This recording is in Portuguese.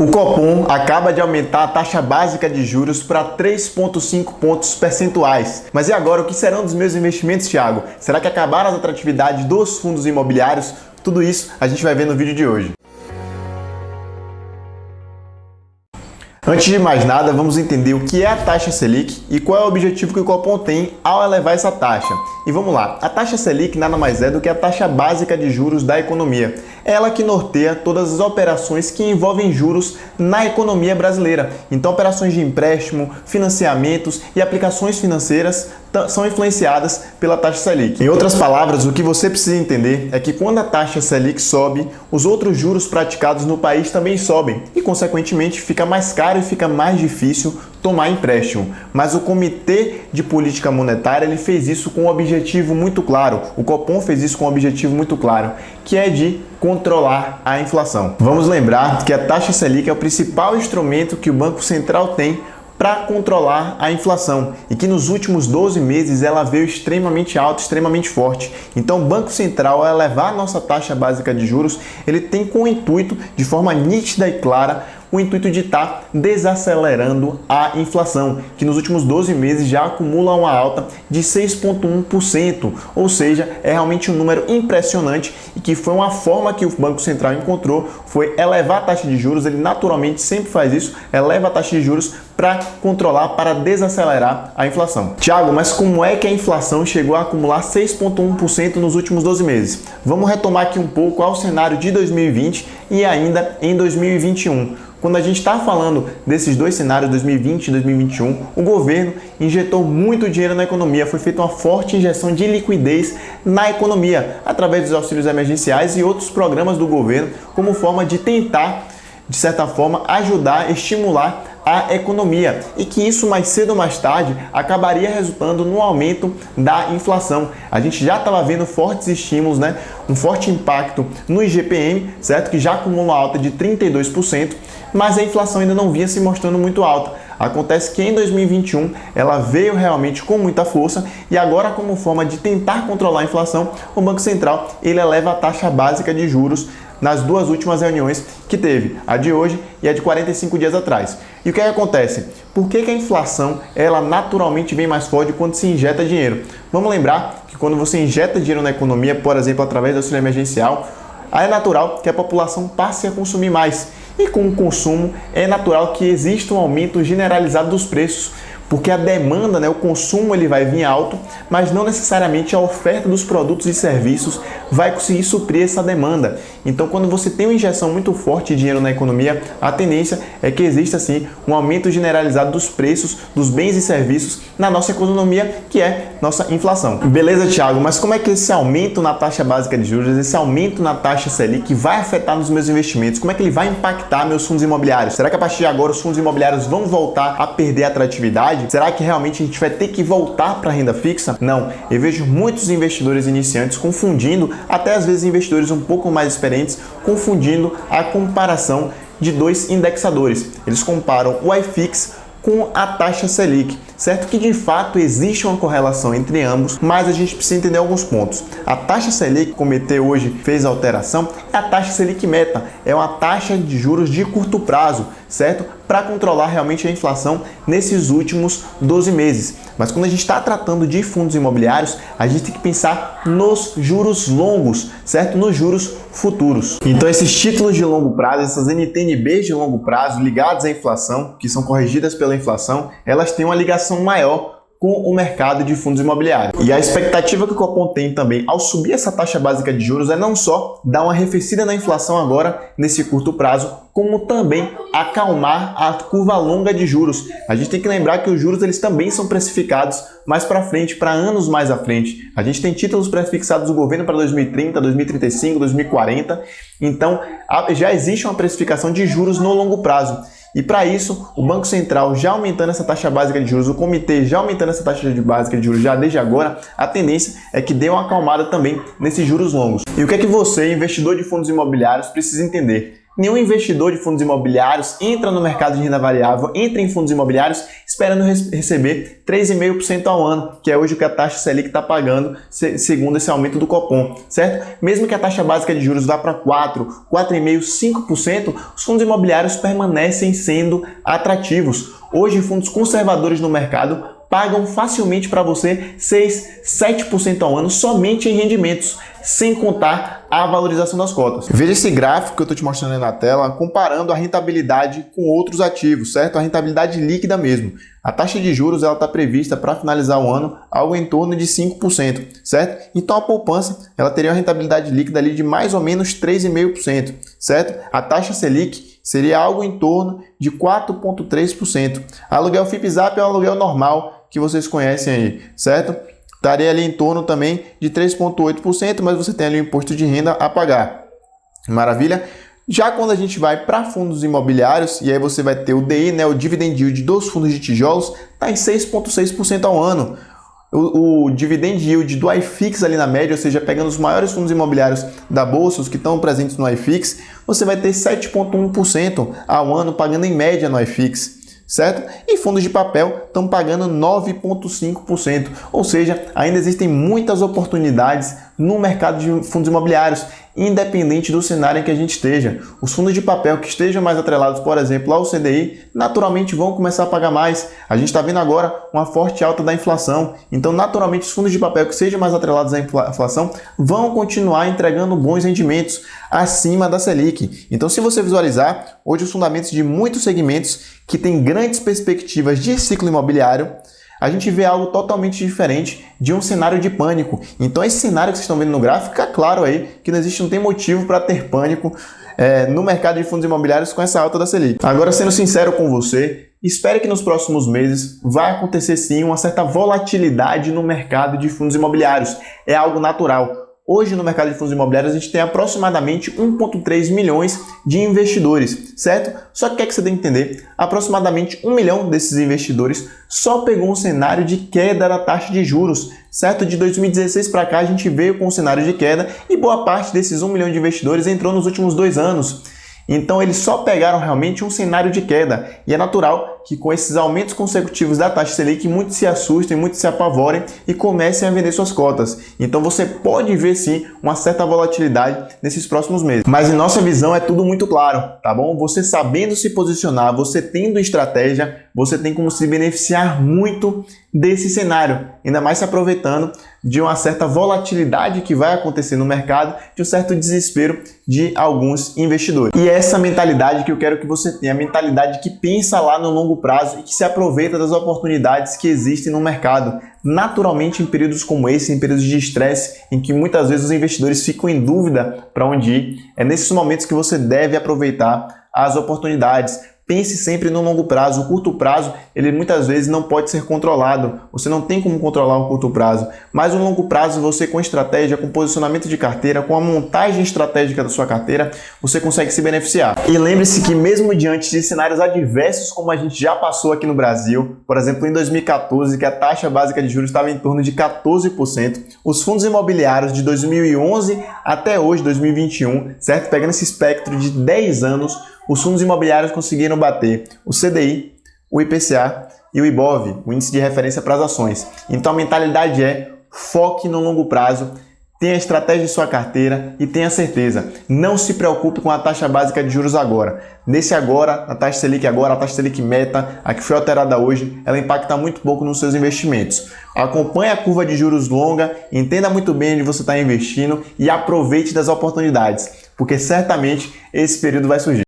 O Copom acaba de aumentar a taxa básica de juros para 3,5 pontos percentuais. Mas e agora, o que serão dos meus investimentos, Thiago? Será que acabaram as atratividades dos fundos imobiliários? Tudo isso a gente vai ver no vídeo de hoje. Antes de mais nada, vamos entender o que é a taxa Selic e qual é o objetivo que o Copom tem ao elevar essa taxa. E vamos lá, a taxa Selic nada mais é do que a taxa básica de juros da economia. É ela que norteia todas as operações que envolvem juros na economia brasileira. Então, operações de empréstimo, financiamentos e aplicações financeiras são influenciadas pela taxa Selic. Em outras palavras, o que você precisa entender é que quando a taxa Selic sobe, os outros juros praticados no país também sobem e, consequentemente, fica mais caro e fica mais difícil tomar empréstimo. Mas o Comitê de Política Monetária ele fez isso com um objetivo muito claro. O Copom fez isso com um objetivo muito claro, que é de controlar a inflação. Vamos lembrar que a taxa Selic é o principal instrumento que o Banco Central tem para controlar a inflação e que nos últimos 12 meses ela veio extremamente alta, extremamente forte. Então o Banco Central, ao elevar a nossa taxa básica de juros, ele tem com o intuito, de forma nítida e clara, o intuito de estar desacelerando a inflação, que nos últimos 12 meses já acumula uma alta de 6,1%, ou seja, é realmente um número impressionante e que foi uma forma que o Banco Central encontrou, foi elevar a taxa de juros. Ele naturalmente sempre faz isso, eleva a taxa de juros para controlar, para desacelerar a inflação. Tiago, mas como é que a inflação chegou a acumular 6,1% nos últimos 12 meses? Vamos retomar aqui um pouco ao cenário de 2020 e ainda em 2021. Quando a gente está falando desses dois cenários, 2020 e 2021, o governo injetou muito dinheiro na economia, foi feita uma forte injeção de liquidez na economia, através dos auxílios emergenciais e outros programas do governo, como forma de tentar, de certa forma, ajudar, estimular a economia, e que isso mais cedo ou mais tarde acabaria resultando no aumento da inflação. A gente já estava vendo fortes estímulos, um forte impacto no IGPM, certo? Que já acumula uma alta de 32%, mas a inflação ainda não vinha se mostrando muito alta. Acontece que em 2021 ela veio realmente com muita força e agora, como forma de tentar controlar a inflação, o Banco Central ele eleva a taxa básica de juros nas duas últimas reuniões que teve, a de hoje e a de 45 dias atrás. E o que acontece? Por que a inflação ela naturalmente vem mais forte quando se injeta dinheiro? Vamos lembrar que quando você injeta dinheiro na economia, por exemplo, através do auxílio emergencial, é natural que a população passe a consumir mais. E com o consumo é natural que exista um aumento generalizado dos preços, porque a demanda, o consumo ele vai vir alto, mas não necessariamente a oferta dos produtos e serviços vai conseguir suprir essa demanda. Então, quando você tem uma injeção muito forte de dinheiro na economia, a tendência é que exista sim um aumento generalizado dos preços dos bens e serviços na nossa economia, que é nossa inflação. Beleza, Thiago, mas como é que esse aumento na taxa básica de juros, esse aumento na taxa Selic vai afetar nos meus investimentos? Como é que ele vai impactar meus fundos imobiliários? Será que a partir de agora os fundos imobiliários vão voltar a perder atratividade? Será que realmente a gente vai ter que voltar para a renda fixa? Não, eu vejo muitos investidores iniciantes confundindo, até às vezes investidores um pouco mais experientes, confundindo a comparação de dois indexadores. Eles comparam o iFix com a taxa Selic, certo? Que de fato existe uma correlação entre ambos, mas a gente precisa entender alguns pontos. A taxa Selic, como o Comitê hoje fez a alteração, é a taxa Selic Meta, é uma taxa de juros de curto prazo, certo? Para controlar realmente a inflação nesses últimos 12 meses. Mas quando a gente está tratando de fundos imobiliários, a gente tem que pensar nos juros longos, certo? Nos juros futuros. Então esses títulos de longo prazo, essas NTNBs de longo prazo ligadas à inflação, que são corrigidas pela inflação, elas têm uma ligação maior com o mercado de fundos imobiliários. E a expectativa que o Copom tem também ao subir essa taxa básica de juros é não só dar uma arrefecida na inflação agora nesse curto prazo, como também acalmar a curva longa de juros. A gente tem que lembrar que os juros eles também são precificados mais para frente, para anos mais à frente. A gente tem títulos prefixados do governo para 2030, 2035, 2040. Então, já existe uma precificação de juros no longo prazo. E para isso, o Banco Central já aumentando essa taxa básica de juros, o Comitê já aumentando essa taxa básica de juros já desde agora, a tendência é que dê uma acalmada também nesses juros longos. E o que é que você, investidor de fundos imobiliários, precisa entender? Nenhum investidor de fundos imobiliários entra no mercado de renda variável, entra em fundos imobiliários esperando receber 3,5% ao ano, que é hoje o que a taxa Selic está pagando, segundo esse aumento do Copom, certo? Mesmo que a taxa básica de juros vá para 4, 4,5%, 5%, os fundos imobiliários permanecem sendo atrativos. Hoje, fundos conservadores no mercado pagam facilmente para você 6, 7% ao ano somente em rendimentos, sem contar a valorização das cotas. Veja esse gráfico que eu estou te mostrando aí na tela, comparando a rentabilidade com outros ativos, certo? A rentabilidade líquida mesmo. A taxa de juros está prevista para finalizar o ano algo em torno de 5%, certo? Então a poupança ela teria uma rentabilidade líquida ali de mais ou menos 3,5%, certo? A taxa Selic seria algo em torno de 4,3%. Aluguel FIPZAP é um aluguel normal que vocês conhecem aí, certo? Estaria ali em torno também de 3,8%, mas você tem ali o imposto de renda a pagar. Maravilha? Já quando a gente vai para fundos imobiliários, e aí você vai ter o DI, né, o Dividend Yield dos fundos de tijolos, está em 6,6% ao ano. O Dividend Yield do iFix ali na média, ou seja, pegando os maiores fundos imobiliários da bolsa, os que estão presentes no iFix, você vai ter 7,1% ao ano pagando em média no iFix. Certo? E fundos de papel estão pagando 9,5%, ou seja, ainda existem muitas oportunidades no mercado de fundos imobiliários, independente do cenário em que a gente esteja. Os fundos de papel que estejam mais atrelados, por exemplo, ao CDI, naturalmente vão começar a pagar mais. A gente está vendo agora uma forte alta da inflação, então naturalmente os fundos de papel que sejam mais atrelados à inflação vão continuar entregando bons rendimentos acima da Selic. Então, se você visualizar, hoje os fundamentos de muitos segmentos que têm grandes perspectivas de ciclo imobiliário, a gente vê algo totalmente diferente de um cenário de pânico. Então esse cenário que vocês estão vendo no gráfico, fica claro aí que não tem motivo para ter pânico no mercado de fundos imobiliários com essa alta da Selic. Agora, sendo sincero com você, espere que nos próximos meses vai acontecer sim uma certa volatilidade no mercado de fundos imobiliários. É algo natural. Hoje, no mercado de fundos imobiliários, a gente tem aproximadamente 1,3 milhões de investidores, certo? Só que o que é que você tem que entender? Aproximadamente 1 milhão desses investidores só pegou um cenário de queda da taxa de juros, certo? De 2016 para cá, a gente veio com um cenário de queda e boa parte desses 1 milhão de investidores entrou nos últimos 2 anos. Então, eles só pegaram realmente um cenário de queda. E é natural que com esses aumentos consecutivos da taxa Selic, muitos se assustem, muitos se apavorem e comecem a vender suas cotas. Então, você pode ver sim uma certa volatilidade nesses próximos meses. Mas em nossa visão é tudo muito claro, tá bom? Você sabendo se posicionar, você tendo estratégia, você tem como se beneficiar muito desse cenário. Ainda mais se aproveitando de uma certa volatilidade que vai acontecer no mercado, de um certo desespero de alguns investidores. E é essa mentalidade que eu quero que você tenha, a mentalidade que pensa lá no longo prazo e que se aproveita das oportunidades que existem no mercado. Naturalmente, em períodos como esse, em períodos de estresse, em que muitas vezes os investidores ficam em dúvida para onde ir, é nesses momentos que você deve aproveitar as oportunidades. Pense sempre no longo prazo. O curto prazo, ele muitas vezes não pode ser controlado. Você não tem como controlar o curto prazo. Mas o longo prazo, você com estratégia, com posicionamento de carteira, com a montagem estratégica da sua carteira, você consegue se beneficiar. E lembre-se que mesmo diante de cenários adversos como a gente já passou aqui no Brasil, por exemplo, em 2014, que a taxa básica de juros estava em torno de 14%, os fundos imobiliários de 2011 até hoje, 2021, certo? Pegando esse espectro de 10 anos, os fundos imobiliários conseguiram bater o CDI, o IPCA e o IBOV, o índice de referência para as ações. Então a mentalidade é foque no longo prazo, tenha estratégia em sua carteira e tenha certeza. Não se preocupe com a taxa básica de juros agora. Nesse agora, a taxa Selic agora, a taxa Selic meta, a que foi alterada hoje, ela impacta muito pouco nos seus investimentos. Acompanhe a curva de juros longa, entenda muito bem onde você está investindo e aproveite das oportunidades, porque certamente esse período vai surgir.